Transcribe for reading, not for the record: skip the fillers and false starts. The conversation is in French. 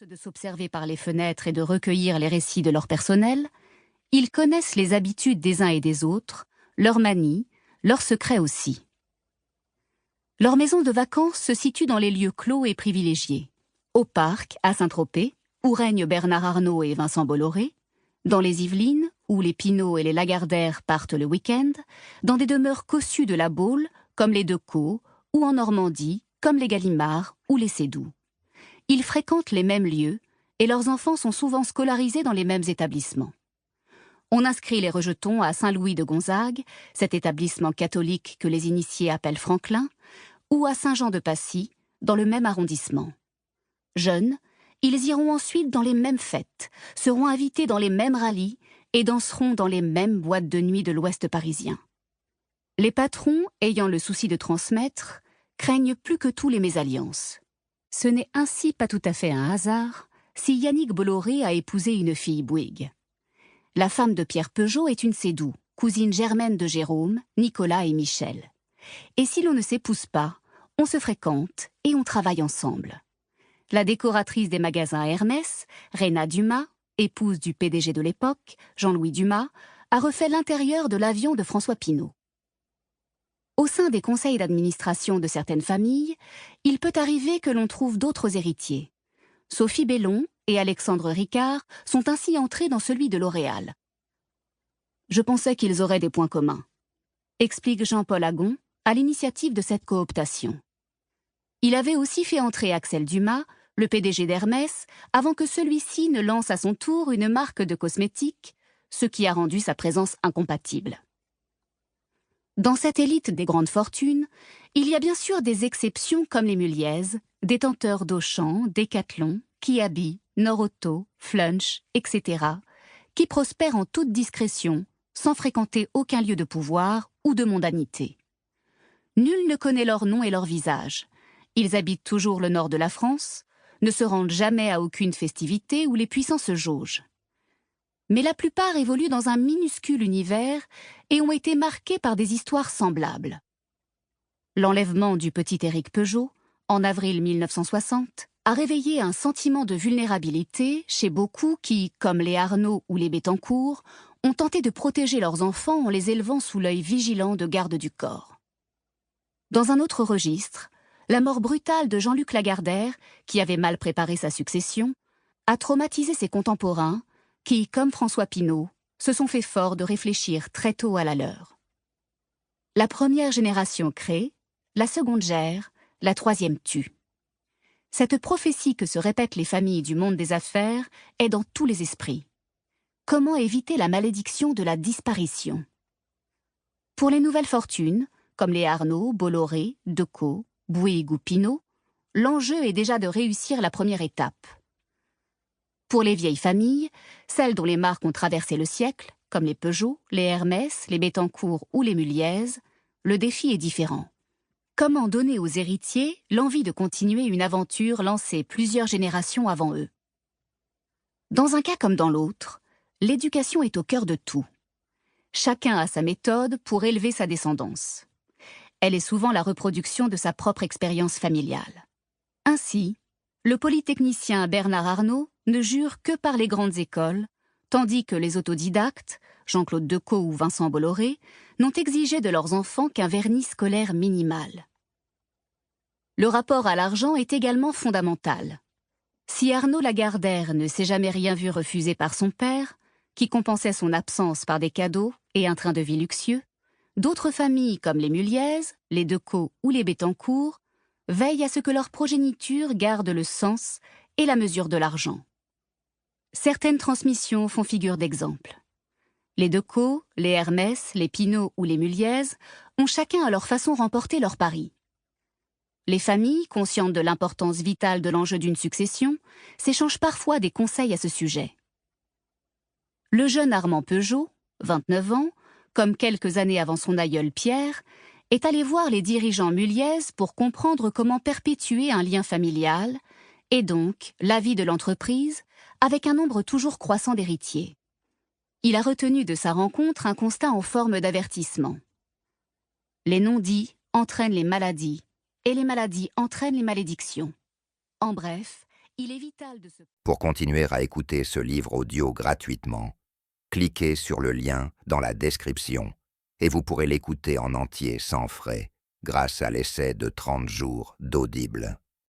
force de s'observer par les fenêtres et de recueillir les récits de leur personnel, ils connaissent les habitudes des uns et des autres, leurs manies, leurs secrets aussi. Leur maison de vacances se situe dans les lieux clos et privilégiés. Au parc, à Saint-Tropez, où règnent Bernard Arnault et Vincent Bolloré, dans les Yvelines, où les Pinault et les Lagardère partent le week-end, dans des demeures cossues de la Baule, comme les Decaux, ou en Normandie, comme les Gallimard ou les Sédoux. Ils fréquentent les mêmes lieux, et leurs enfants sont souvent scolarisés dans les mêmes établissements. On inscrit les rejetons à Saint-Louis de Gonzague, cet établissement catholique que les initiés appellent Franklin, ou à Saint-Jean-de-Passy, dans le même arrondissement. Jeunes, ils iront ensuite dans les mêmes fêtes, seront invités dans les mêmes rallyes et danseront dans les mêmes boîtes de nuit de l'Ouest parisien. Les patrons, ayant le souci de transmettre, craignent plus que tout les mésalliances. Ce n'est ainsi pas tout à fait un hasard si Yannick Bolloré a épousé une fille Bouygues. La femme de Pierre Peugeot est une Sédoux, cousine germaine de Jérôme, Nicolas et Michel. Et si l'on ne s'épouse pas, on se fréquente et on travaille ensemble. La décoratrice des magasins Hermès, Réna Dumas, épouse du PDG de l'époque, Jean-Louis Dumas, a refait l'intérieur de l'avion de François Pinault. Au sein des conseils d'administration de certaines familles, il peut arriver que l'on trouve d'autres héritiers. Sophie Bellon et Alexandre Ricard sont ainsi entrés dans celui de L'Oréal. Je pensais qu'ils auraient des points communs, explique Jean-Paul Agon à l'initiative de cette cooptation. Il avait aussi fait entrer Axel Dumas, le PDG d'Hermès, avant que celui-ci ne lance à son tour une marque de cosmétiques, ce qui a rendu sa présence incompatible. Dans cette élite des grandes fortunes, il y a bien sûr des exceptions comme les Muliez, détenteurs d'Auchan, Decathlon, Kiabi, Norauto, Flunch, etc., qui prospèrent en toute discrétion, sans fréquenter aucun lieu de pouvoir ou de mondanité. Nul ne connaît leur nom et leur visage. Ils habitent toujours le nord de la France, ne se rendent jamais à aucune festivité où les puissants se jaugent. Mais la plupart évoluent dans un minuscule univers et ont été marqués par des histoires semblables. L'enlèvement du petit Éric Peugeot, en avril 1960, a réveillé un sentiment de vulnérabilité chez beaucoup qui, comme les Arnault ou les Bettencourt, ont tenté de protéger leurs enfants en les élevant sous l'œil vigilant de gardes du corps. Dans un autre registre, la mort brutale de Jean-Luc Lagardère, qui avait mal préparé sa succession, a traumatisé ses contemporains qui, comme François Pinault, se sont fait fort de réfléchir très tôt à la leur. La première génération crée, la seconde gère, la troisième tue. Cette prophétie que se répètent les familles du monde des affaires est dans tous les esprits. Comment éviter la malédiction de la disparition? Pour les nouvelles fortunes, comme les Arnault, Bolloré, Decaux, Bouygues ou Pinault, l'enjeu est déjà de réussir la première étape. Pour les vieilles familles, celles dont les marques ont traversé le siècle, comme les Peugeot, les Hermès, les Bettencourt ou les Muliez, le défi est différent. Comment donner aux héritiers l'envie de continuer une aventure lancée plusieurs générations avant eux? Dans un cas comme dans l'autre, l'éducation est au cœur de tout. Chacun a sa méthode pour élever sa descendance. Elle est souvent la reproduction de sa propre expérience familiale. Ainsi, le polytechnicien Bernard Arnault ne jure que par les grandes écoles, tandis que les autodidactes, Jean-Claude Decaux ou Vincent Bolloré, n'ont exigé de leurs enfants qu'un vernis scolaire minimal. Le rapport à l'argent est également fondamental. Si Arnaud Lagardère ne s'est jamais rien vu refuser par son père, qui compensait son absence par des cadeaux et un train de vie luxueux, d'autres familles comme les Muliez, les Decaux ou les Bettencourt veillent à ce que leur progéniture garde le sens et la mesure de l'argent. Certaines transmissions font figure d'exemple. Les Decaux, les Hermès, les Pinault ou les Muliez ont chacun à leur façon remporté leur pari. Les familles, conscientes de l'importance vitale de l'enjeu d'une succession, s'échangent parfois des conseils à ce sujet. Le jeune Armand Peugeot, 29 ans, comme quelques années avant son aïeul Pierre, est allé voir les dirigeants Muliez pour comprendre comment perpétuer un lien familial et donc la vie de l'entreprise avec un nombre toujours croissant d'héritiers. Il a retenu de sa rencontre un constat en forme d'avertissement. Les non-dits entraînent les maladies et les maladies entraînent les malédictions. En bref, Il est vital de se... Pour continuer à écouter ce livre audio gratuitement, cliquez sur le lien dans la description et vous pourrez l'écouter en entier sans frais grâce à l'essai de 30 jours d'Audible.